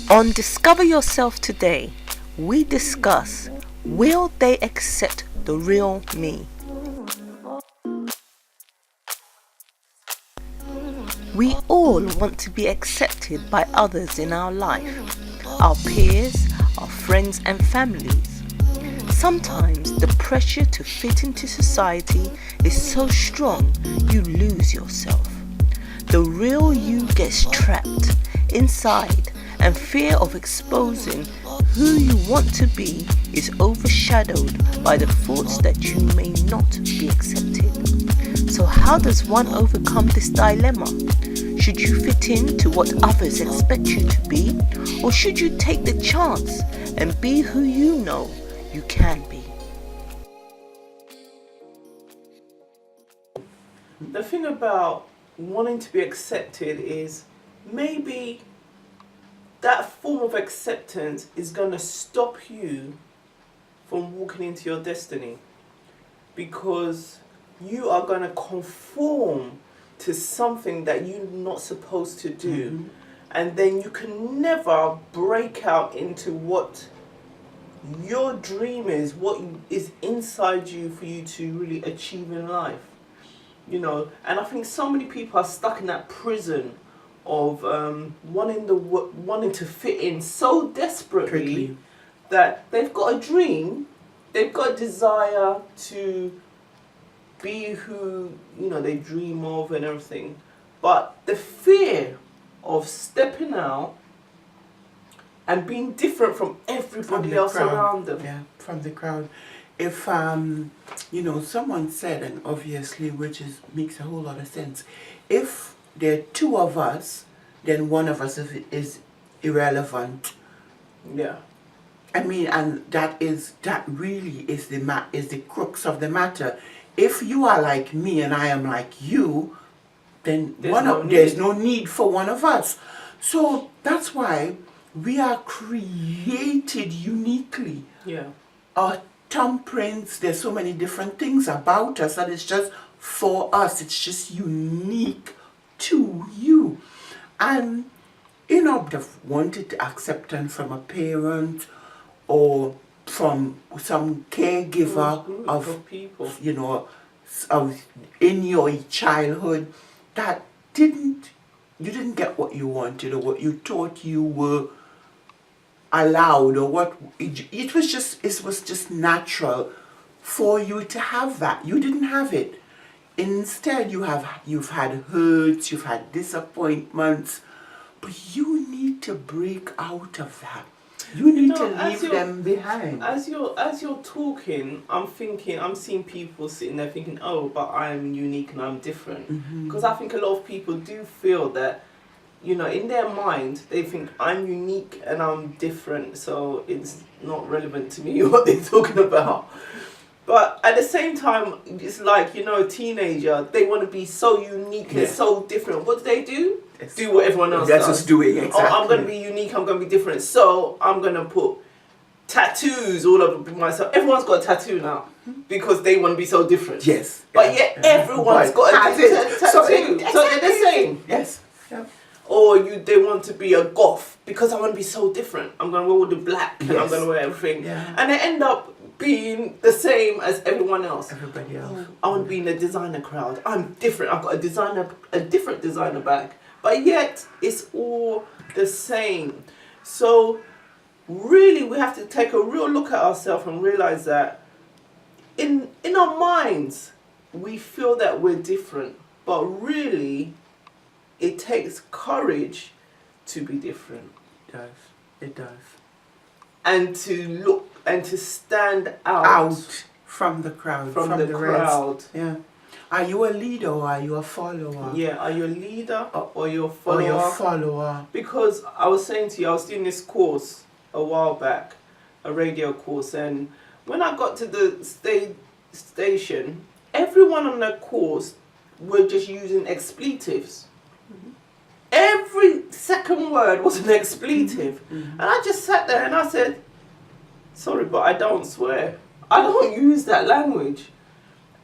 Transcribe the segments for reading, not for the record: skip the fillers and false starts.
On Discover Yourself today, we discuss, will they accept the real me? We all want to be accepted by others in our life, our peers, our friends and families. Sometimes the pressure to fit into society is so strong you lose yourself. The real you gets trapped inside, and fear of exposing who you want to be is overshadowed by the thoughts that you may not be accepted. So how does one overcome this dilemma? Should you fit in to what others expect you to be, or should you take the chance and be who you know you can be? The thing about wanting to be accepted is maybe that form of acceptance is going to stop you from walking into your destiny, because you are going to conform to something that you're not supposed to do, and then you can never break out into what your dream is, what is inside you for you to really achieve in life. You know, and I think so many people are stuck in that prison of wanting to fit in so desperately that they've got a dream, they've got a desire to be who, you know, they dream of and everything, but the fear of stepping out and being different from everybody else around them. Yeah, from the crowd. If you know, someone said, and obviously which makes a whole lot of sense, if there are two of us, then one of us is irrelevant. Yeah. I mean, and that really is the crux of the matter. If you are like me and I am like you, then there's no need for one of us. So that's why we are created uniquely. Yeah. Our thumbprints, there's so many different things about us that it's just for us. It's just unique to you. And you know, they've wanted acceptance from a parent or from some caregiver of people, you know, in your childhood that you didn't get what you wanted or what you thought you were allowed, or what it was just natural for you to have that. You didn't have it. Instead, you've had hurts, you've had disappointments, but you need to break out of that. You need to leave them behind. As you're talking, I'm seeing people sitting there thinking, oh, but I'm unique and I'm different. Because I think a lot of people do feel that, you know, in their mind, they think I'm unique and I'm different, so it's not relevant to me what they're talking about. But at the same time, it's like, you know, a teenager, they want to be so unique and so different. What do? Do what everyone else does. That's just doing exactly. Oh, I'm going to be unique, I'm going to be different, so I'm going to put tattoos all over myself. Everyone's got a tattoo now because they want to be so different. Yes. But yet everyone's got a tattoo. So they're the same. Yes. Yeah. Or they want to be a goth because I want to be so different. I'm going to wear all the black and I'm going to wear everything. Yeah. And they end up being the same as everyone else. Everybody else. I want to be in the designer crowd. I'm different. I've got a different designer bag. But yet it's all the same. So really we have to take a real look at ourselves and realize that in our minds we feel that we're different, but really it takes courage to be different. It does. And to look and to stand out from the crowd. From the crowd. Yeah. Are you a leader or are you a follower? Yeah, are you a leader or you're a follower? Or you're a follower. Because I was saying to you, I was doing this course a while back, a radio course, and when I got to the station, everyone on that course were just using expletives. Every second word was an expletive. And I just sat there and I said, sorry, but I don't swear. I don't use that language.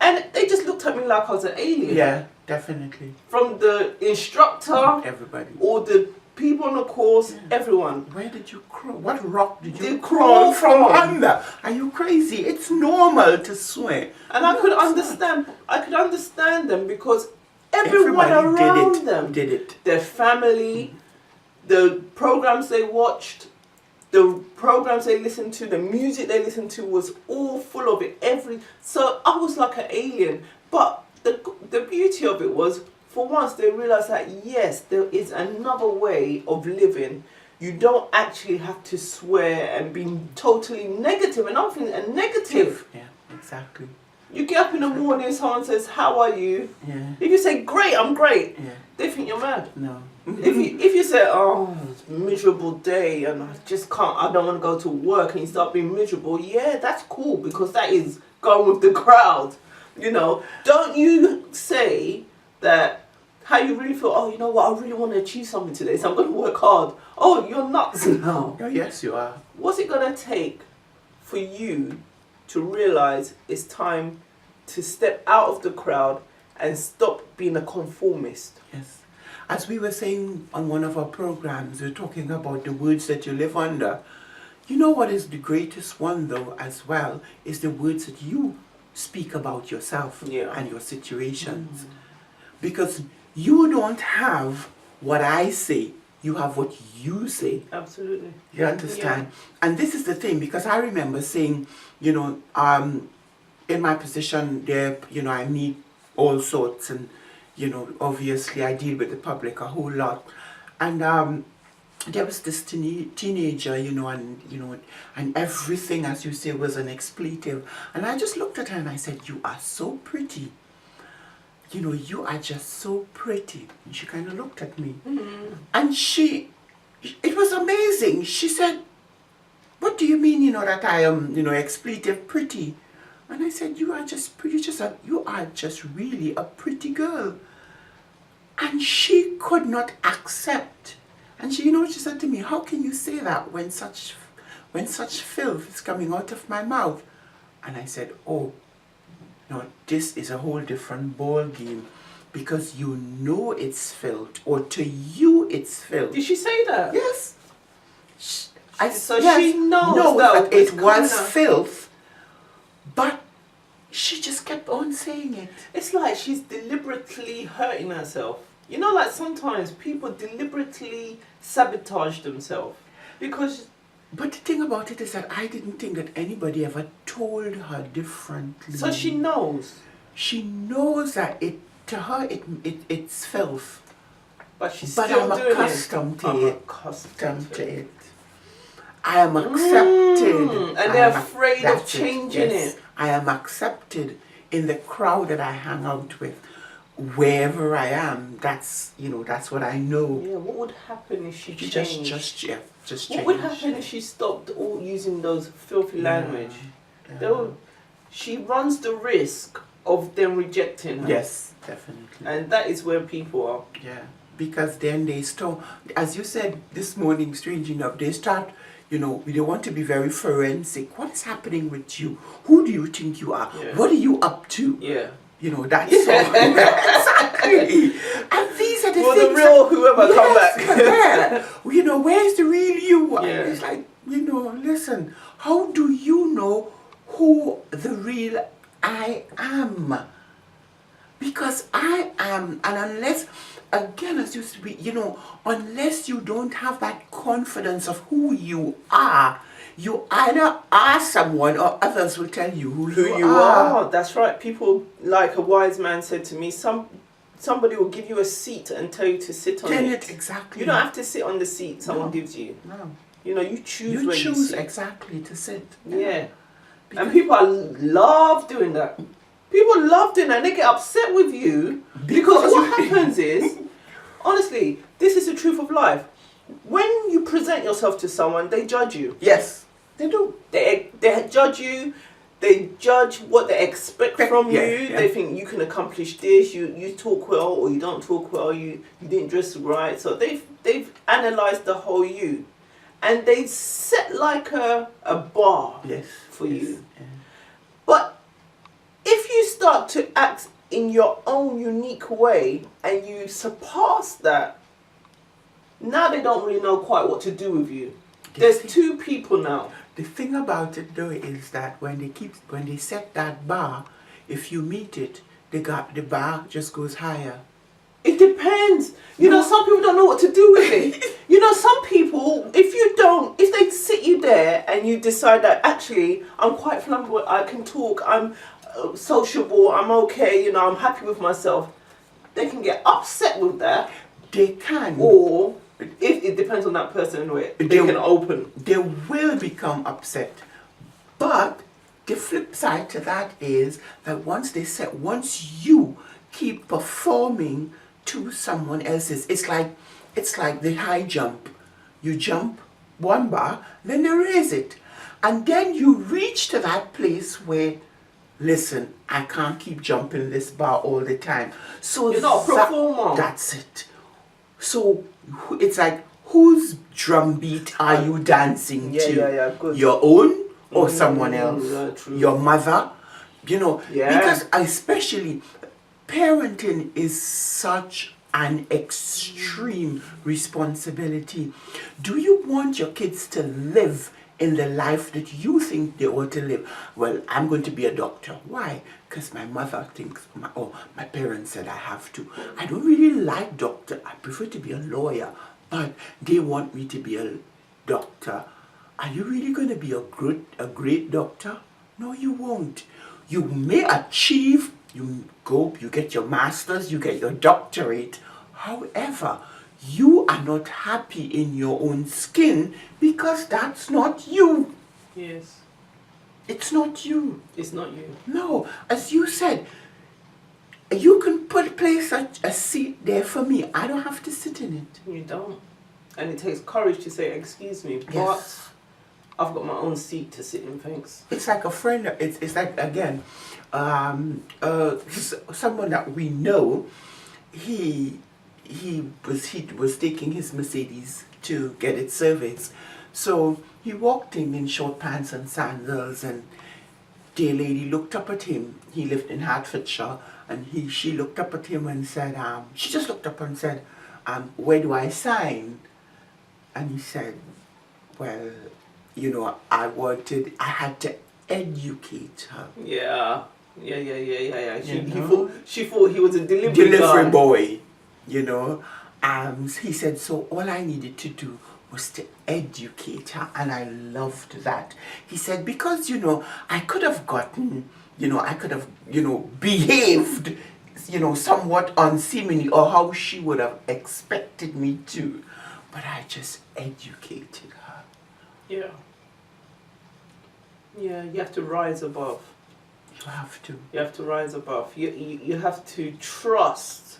And they just looked at me like I was an alien. Yeah, definitely. From the instructor, everybody, or the people on the course, everyone. Where did you crawl? What rock did you They crawl crawl from from. under? Are you crazy? It's normal to swear. And I could understand them because everyone around them did it. their family, the programs they watched, the programs they listened to, the music they listened to was all full of it. So I was like an alien. But the beauty of it was, for once, they realized that yes, there is another way of living. You don't actually have to swear and be totally negative. And I'm thinking, a negative. Yeah, exactly. You get up in the morning, someone says, "How are you?" Yeah. If you say, "Great, I'm great," Yeah. they think you're mad. No. If you say, "Oh, it's a miserable day and I just can't, I don't want to go to work," and you start being miserable, yeah, that's cool because that is going with the crowd. You know, don't you say that how you really feel. Oh, you know what? I really want to achieve something today, so I'm going to work hard. Oh, you're nuts now. Oh, yes, you are. What's it going to take for you to realize it's time to step out of the crowd and stop being a conformist? Yes. As we were saying on one of our programs, we're talking about the words that you live under. You know what is the greatest one, though, as well, is the words that you speak about yourself and your situations. Because you don't have what I say, you have what you say. Absolutely. You understand? And this is the thing, because I remember saying, you know, in my position there, you know, I meet all sorts, and, you know, obviously I deal with the public a whole lot. And there was this teenager, you know, and everything, as you say, was an expletive. And I just looked at her and I said, "You are so pretty. You know, you are just so pretty." And she kind of looked at me. And it was amazing. She said, "What do you mean, you know, that I am, you know, expletive pretty?" And I said, "You are just pretty, you are just really a pretty girl." And she could not accept. And she, you know, she said to me, "How can you say that when such filth is coming out of my mouth?" And I said, "Oh, no, this is a whole different ball game, because you know it's filth, or to you it's filth." Did she say that? Yes. She knows that it's it was coming out. filth, but she just kept on saying it. It's like she's deliberately hurting herself. You know, like sometimes people deliberately sabotage themselves because. But the thing about it is that I didn't think that anybody ever told her differently. So she knows. She knows that to her it's filth. But she's But still I'm doing accustomed it. to I'm it. accustomed to it. I am accepted. And they're afraid of changing it. I am accepted in the crowd that I hang out with. Wherever I am, that's what I know. Yeah, what would happen if she changed? Just change. What would happen if she stopped all using those filthy language? She runs the risk of them rejecting her. Yes, definitely. And that is where people are. Yeah, because then they start, as you said this morning, strange enough, they start, you know, they want to be very forensic. What is happening with you? Who do you think you are? Yeah. What are you up to? Yeah. You know, that's all. Exactly. And these are the Well, things. the real whoever come back. Yeah. You know, where's the real you? And Yeah. it's like, you know, listen, how do you know who the real I am? Because I am, and unless, again, as you know, unless you don't have that confidence of who you are, you either are someone or others will tell you who you are. That's right. People, like a wise man said to me, somebody will give you a seat and tell you to sit on it. Exactly. You don't have to sit on the seat someone gives you. No. You know, you choose You where choose you sit. exactly to sit. Yeah. And people love doing that. People love doing that, and they get upset with you because what happens is, honestly, this is the truth of life. When you present yourself to someone, they judge you. Yes, they do. They judge you. They judge what they expect from you. Yeah. They think you can accomplish this. You talk well or you don't talk well. You didn't dress right. So they've analysed the whole you, and they set like a bar for you. Yeah. But if you start to act in your own unique way and you surpass that, now they don't really know quite what to do with you. There's two people now. The thing about it though is that when they set that bar, if you meet it, the bar just goes higher. It depends. You know, some people don't know what to do with it. You know, some people, if they sit you there and you decide that actually I'm quite flammable, I can talk, I'm sociable, I'm okay, you know, I'm happy with myself, they can get upset with that. They can. Or if it depends on that person anyway, they can open. They will become upset. But the flip side to that is that once you keep performing to someone else's, it's like the high jump. You jump one bar, then they raise it. And then you reach to that place where, listen, I can't keep jumping this bar all the time. So you're not a performer. That's it. So it's like, whose drum beat are you dancing to? Yeah, good. Your own or someone else? Yeah, true. Your mother? You know, Yeah. because especially parenting is such an extreme responsibility. Do you want your kids to live in the life that you think they ought to live? Well, I'm going to be a doctor. Why? Because my mother thinks, my parents said I have to. I don't really like doctor. I prefer to be a lawyer, but they want me to be a doctor. Are you really going to be a great doctor? No, you won't. You may achieve, you get your master's, you get your doctorate. However, you are not happy in your own skin because that's not you. Yes. It's not you. It's not you. No, as you said, you can place a seat there for me. I don't have to sit in it. You don't. And it takes courage to say, excuse me, but Yes. I've got my own seat to sit in, thanks. It's like a friend. It's like, again, someone that we know. He was taking his Mercedes to get it serviced. So he walked in short pants and sandals, and the lady looked up at him. He lived in Hertfordshire, and she looked up at him and said, she just looked up and said, where do I sign? And he said, well, you know, I had to educate her. Yeah. You She thought he was a delivery guy. boy, you know. He said, so all I needed to do was to educate her, and I loved that. He said, because, you know, I could have behaved, you know, somewhat unseemly, or how she would have expected me to, but I just educated her. Yeah. Yeah, you have to rise above. You have to. You have to rise above. You have to trust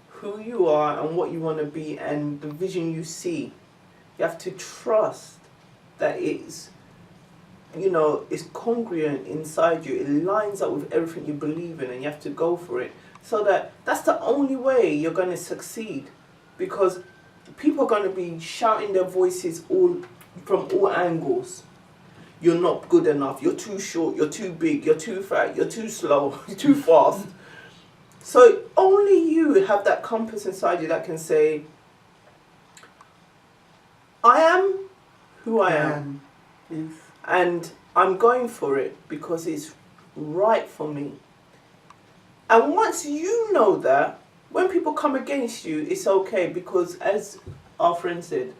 who you are and what you want to be and the vision you see. You have to trust that it's, you know, it's congruent inside you. It lines up with everything you believe in, and you have to go for it. So that's the only way you're going to succeed, because people are going to be shouting their voices from all angles. You're not good enough, you're too short, you're too big, you're too fat, you're too slow, you're too fast. So only you have that compass inside you that can say, I am who I am. Yes. And I'm going for it because it's right for me. And once you know that, when people come against you, it's okay, because as our friend said,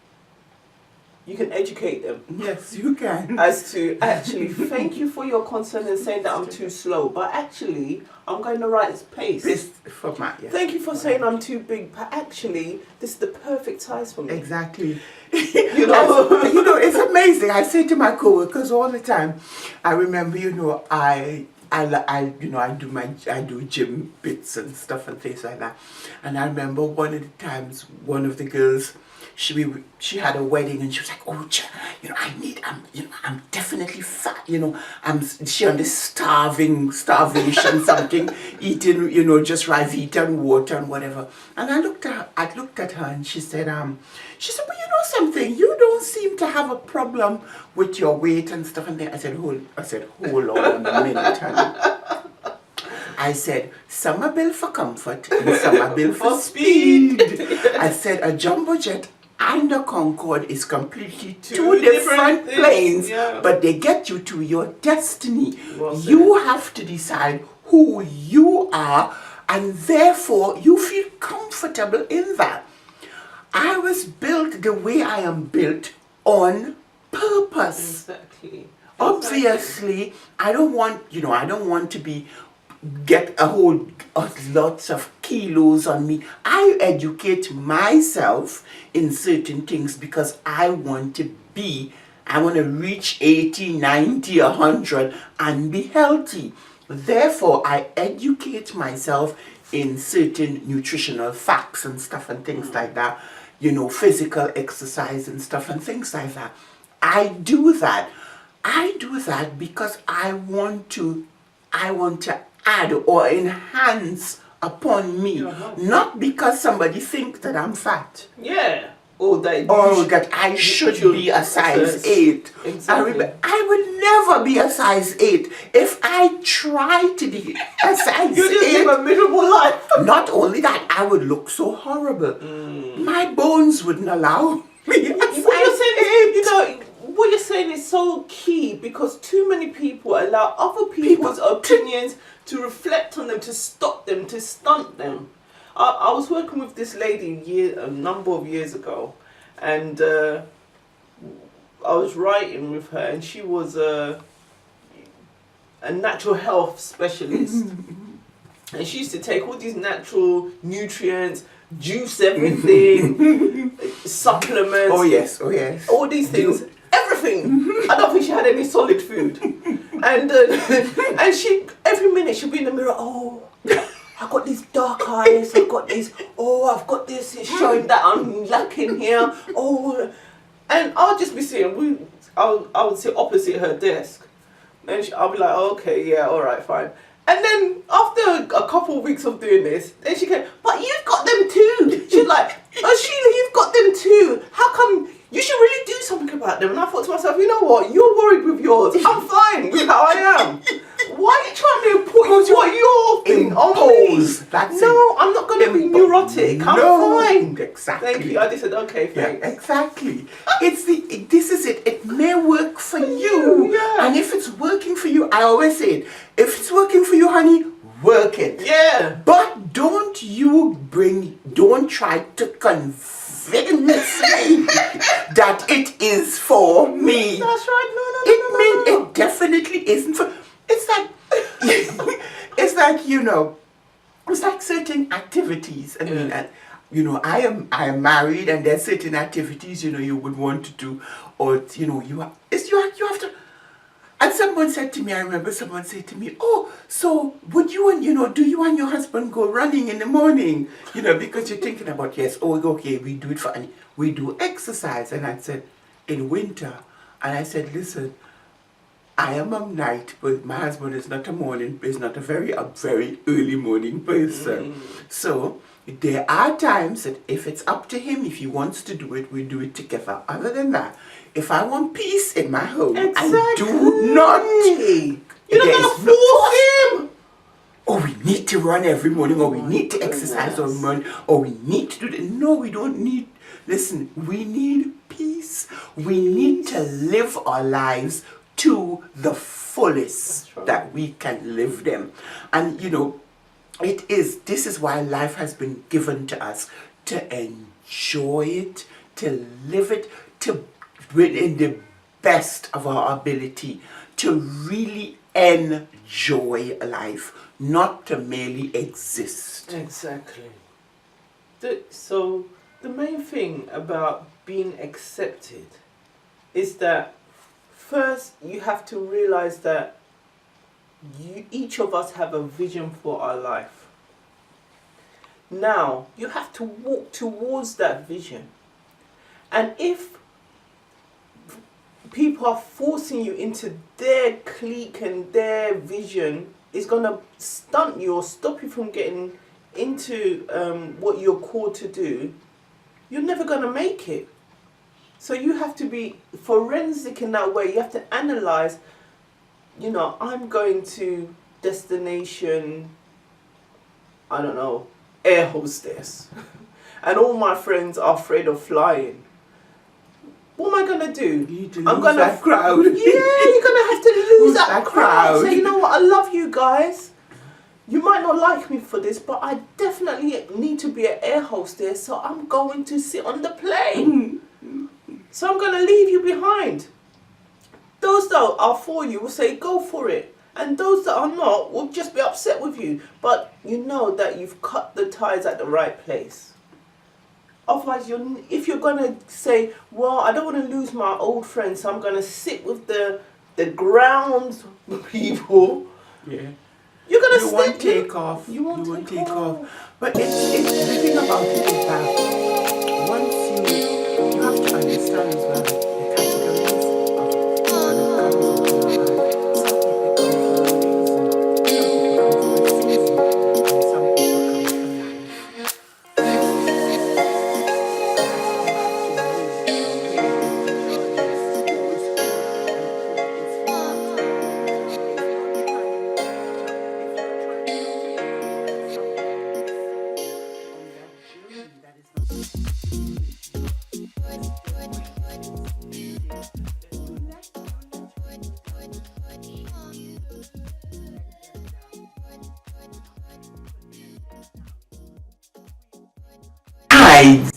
you can educate them. Yes, you can. As to actually, thank you for your concern and saying that I'm too slow, but actually, I'm going the right pace. This format, yes. Thank you for saying I'm too big, but actually, this is the perfect size for me. Exactly. You know? You know, it's amazing. I say to my coworkers all the time. I remember, you know, I do gym bits and stuff and things like that. And I remember one of the times, one of the girls, she had a wedding, and she was like, oh, you know, I'm definitely fat, you know. She on this starvation something, eating, you know, just Rivita and water and whatever. And I looked at her and she said, well, you know something, you don't seem to have a problem with your weight and stuff. And then I said, hold on a minute, honey. I said, some are built for comfort and some are built for speed. I said, a jumbo jet and the Concorde is completely Two two different different things, planes, yeah. but they get you to your destiny. Well said. You have to decide who you are, and therefore you feel comfortable in that. I was built the way I am built on purpose. Exactly. Obviously, I don't want to be get lots of kilos on me. I educate myself in certain things because I want to reach 80, 90, 100 and be healthy. Therefore, I educate myself in certain nutritional facts and stuff and things like that. Physical exercise and stuff and things like that. I do that. I do that because I want to add or enhance upon me, not because somebody thinks that I'm fat Yeah. Or that that I should be a size 8. Exactly. I would never be a size 8 if I try to be a size You just 8. live a miserable life. Not only that, I would look so horrible. My bones wouldn't allow me a size What you're saying 8. is, what you're saying is so key because too many people allow other people's opinions to reflect on them, to stop them, to stunt them. I was working with this lady a number of years ago, and I was writing with her, and she was a natural health specialist. And she used to take all these natural nutrients, juice everything, supplements. Oh yes, oh yes. All these things, everything. I don't think she had any solid food. And she, every minute she'd be in the mirror, oh, I got these dark eyes, I've got this, I've got this, it's showing that I'm lacking here, and I'll just be sitting, I would sit opposite her desk, and I'll be like, oh, okay, yeah, alright, fine. And then after a couple of weeks of doing this, then she came, but you've got them too. She's like, oh Sheila, you've got them too. How come? You should really do something about them. And I thought to myself, you know what? You're worried with yours. I'm fine with how I am. Why are you trying to put what you're thinking on me? That's No, I'm not going to be neurotic. I'm fine. Exactly. Thank you. I just said, okay, thanks. Yeah, exactly. This is it. It may work for you. Yeah. And if it's working for you, I always say it. If it's working for you, honey, work it. Yeah. But don't try to convince me that it is for me. That's right. No. It definitely isn't for. It's like it's like certain activities. I mean, I am married, and there's certain activities you would want to do, or you have to. And someone said to me, I remember someone said to me, oh, so would you and, do you and your husband go running in the morning? Because you're thinking about, yes, okay, we do it we do exercise. And I said, in winter. And I said, listen, I am a night, but my husband is not a very early morning person. So there are times that if it's up to him, if he wants to do it, we do it together. Other than that, if I want peace in my home, I do not. You're not going to force him. Or we need to run every morning, or we need to exercise every morning, or we need to do that. No, we don't need. Listen, we need peace. We need to live our lives to the fullest that we can live them. And this is why life has been given to us, to enjoy it, to live it, to within the best of our ability, to really enjoy life, not to merely exist. Exactly. So the main thing about being accepted is that first you have to realize that each of us have a vision for our life. Now you have to walk towards that vision, and if people are forcing you into their clique and their vision, it's going to stunt you or stop you from getting into what you're called to do. You're never going to make it. So you have to be forensic in that way. You have to analyze, I'm going to destination, I don't know, air hostess. And all my friends are afraid of flying. what am I gonna do? You need to I'm lose gonna that crowd. Yeah, you're gonna have to lose Lose that that crowd. crowd. Say, you know what? I love you guys. You might not like me for this, but I definitely need to be an air hostess, so I'm going to sit on the plane. So I'm gonna leave you behind. Those that are for you will say, go for it. And those that are not will just be upset with you. But you know that you've cut the ties at the right place. Otherwise, if you're going to say, well, I don't want to lose my old friends, so I'm going to sit with the ground people. Yeah. You're going to You won't take off. You won't take off. But it's the thing about it is that once you have to understand as well the categories of people that comes into your life. Some people come for a reason, some people come for a season, and some people come for life. Tides.